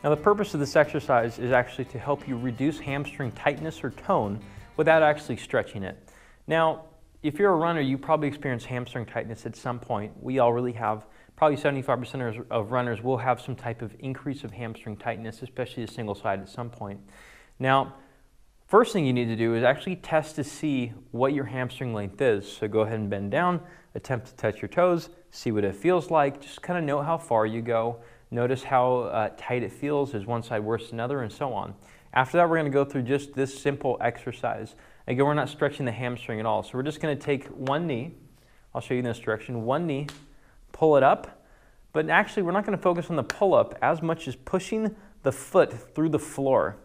Now the purpose of this exercise is actually to help you reduce hamstring tightness or tone without actually stretching it. Now, if you're a runner, you probably experience hamstring tightness at some point. We all really have. Probably 75% of runners will have some type of increase of hamstring tightness, especially a single side at some point. Now, first thing you need to do is actually test to see what your hamstring length is. So go ahead and bend down, attempt to touch your toes, see what it feels like, just kind of note how far you go. Notice how tight it feels. Is one side worse than another, and so on. After that, we're going to go through just this simple exercise. Again, we're not stretching the hamstring at all. So we're just going to take one knee. I'll show you in this direction. One knee, pull it up. But actually, we're not going to focus on the pull-up as much as pushing the foot through the floor.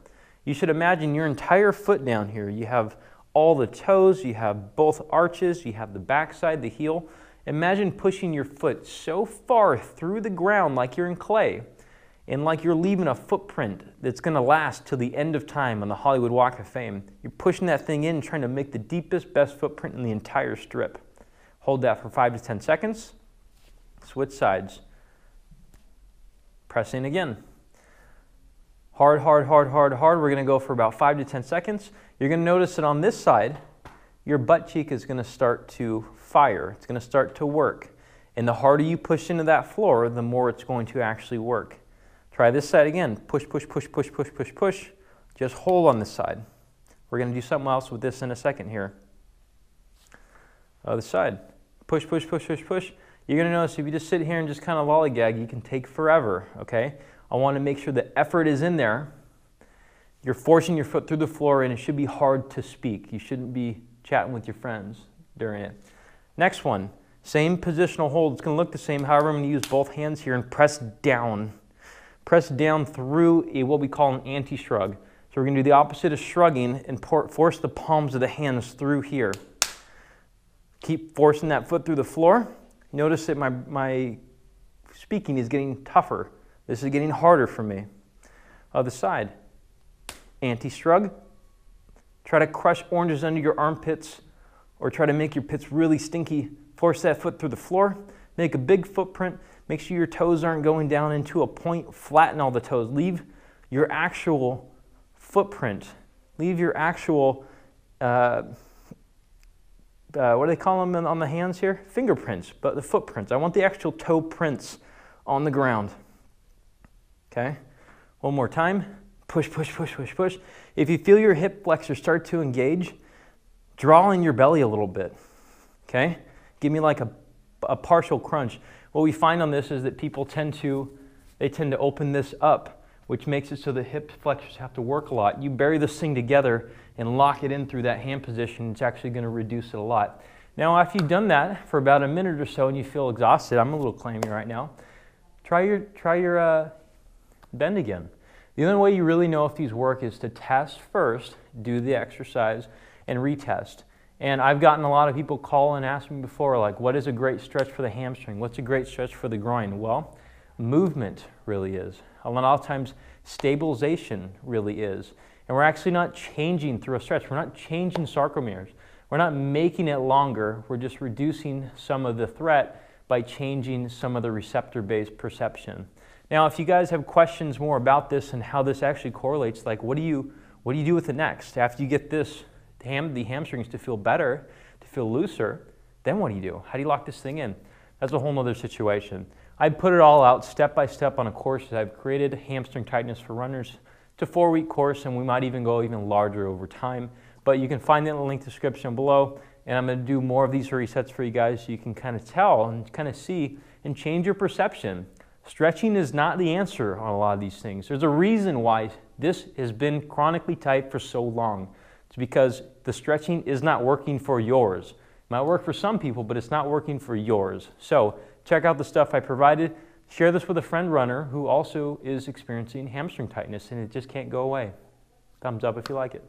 You should imagine your entire foot down here. You have all the toes, you have both arches, you have the backside, the heel. Imagine pushing your foot so far through the ground like you're in clay and like you're leaving a footprint that's going to last till the end of time on the Hollywood Walk of Fame. You're pushing that thing in, trying to make the deepest, best footprint in the entire strip. Hold that for 5 to 10 seconds. Switch sides. Press in again. Hard, hard, hard, hard, hard. We're going to go for about 5 to 10 seconds. You're going to notice that on this side, your butt cheek is going to start to fire. It's going to start to work. And the harder you push into that floor, the more it's going to actually work. Try this side again. Push, push, push, push, push, push, push. Just hold on this side. We're going to do something else with this in a second here. Other side. Push, push, push, push, push. You're going to notice if you just sit here and just kind of lollygag, you can take forever, okay? I want to make sure the effort is in there. You're forcing your foot through the floor, and it should be hard to speak. You shouldn't be chatting with your friends during it. Next one, same positional hold. It's going to look the same. However, I'm going to use both hands here and press down. Press down through what we call an anti-shrug. So we're going to do the opposite of shrugging and force the palms of the hands through here. Keep forcing that foot through the floor. Notice that my speaking is getting tougher. This is getting harder for me. Other side. Anti-shrug. Try to crush oranges under your armpits or try to make your pits really stinky. Force that foot through the floor. Make a big footprint. Make sure your toes aren't going down into a point. Flatten all the toes. Leave your actual footprint. Leave your actual, what do they call them on the hands here? Fingerprints, but the footprints. I want the actual toe prints on the ground. Okay? One more time. Push, push, push, push, push. If you feel your hip flexor start to engage, draw in your belly a little bit. Okay? Give me like a partial crunch. What we find on this is that people tend to open this up, which makes it so the hip flexors have to work a lot. You bury this thing together and lock it in through that hand position. It's actually going to reduce it a lot. Now, after you've done that for about a minute or so and you feel exhausted, I'm a little clammy right now, try your bend again. The only way you really know if these work is to test first, do the exercise, and retest. And I've gotten a lot of people call and ask me before, like, what is a great stretch for the hamstring? What's a great stretch for the groin? Well, movement really is. A lot of times, stabilization really is. And we're actually not changing through a stretch. We're not changing sarcomeres. We're not making it longer. We're just reducing some of the threat by changing some of the receptor-based perception. Now, if you guys have questions more about this and how this actually correlates, like what do you do with it next? After you get the hamstrings to feel better, to feel looser, then what do? How do you lock this thing in? That's a whole nother situation. I put it all out step by step on a course that I've created, Hamstring Tightness for Runners. It's a 4-week course, and we might even go even larger over time. But you can find it in the link description below, and I'm going to do more of these resets for you guys so you can kind of tell and kind of see and change your perception. Stretching is not the answer on a lot of these things. There's a reason why this has been chronically tight for so long. It's because the stretching is not working for yours. It might work for some people, but it's not working for yours. So check out the stuff I provided. Share this with a friend runner who also is experiencing hamstring tightness and it just can't go away. Thumbs up if you like it.